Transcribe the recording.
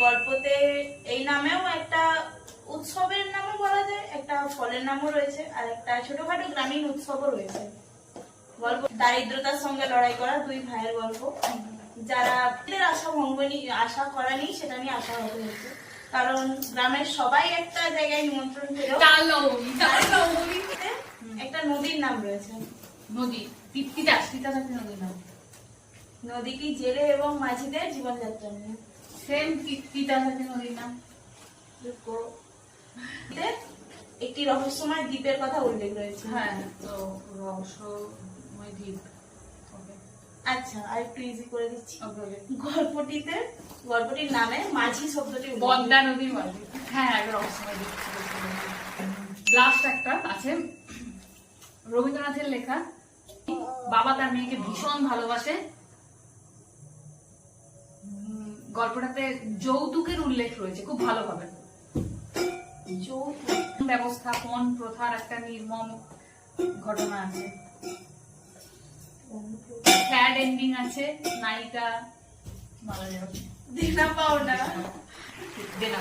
গল্পতে এই নামেও একটা উৎসবের নামও বলা যায়, একটা ফলের নামও রয়েছে, আর একটা ছোটখাটো গ্রামীণ উৎসবও রয়েছে। গল্প দারিদ্রতার সঙ্গে লড়াই করা দুই ভাইয়ের গল্প, যারা আশা ভঙ্গ আশা করা নেই সেটা নিয়ে আশা হতে হচ্ছে, কারণ গ্রামের সবাই একটা জায়গায় নিমন্ত্রণ পেলেও একটা নদীর নাম রয়েছে। নদী নদীর নাম। নদীটি জেলে এবং মাঝিদের জীবনযাত্রা নিয়ে। সেম তিতাসাথী নদীর নাম। একটি রহস্যময় দ্বীপের কথা উল্লেখ রয়েছে। হ্যাঁ, তো রহস্যময় দ্বীপ। আচ্ছা, আর একটু ইজি করে দিচ্ছি। গল্পটির নামে মাঝি শব্দটি বদ্দা নদীর মাঝি। হ্যাঁ, রহস্যময় দ্বীপ। লাস্ট একটা আছে রবীন্দ্রনাথের লেখা। বাবা তার মেয়েকে ভীষণ ভালোবাসে। গল্পটাতে যৌতুকের উল্লেখ রয়েছে খুব ভালোভাবে। ব্যবস্থাপন প্রথার একটা নির্মম ঘটনা আছে, স্যাড এন্ডিং আছে, নায়িকা মারা যাবে, দেনা পাওনা। দেনা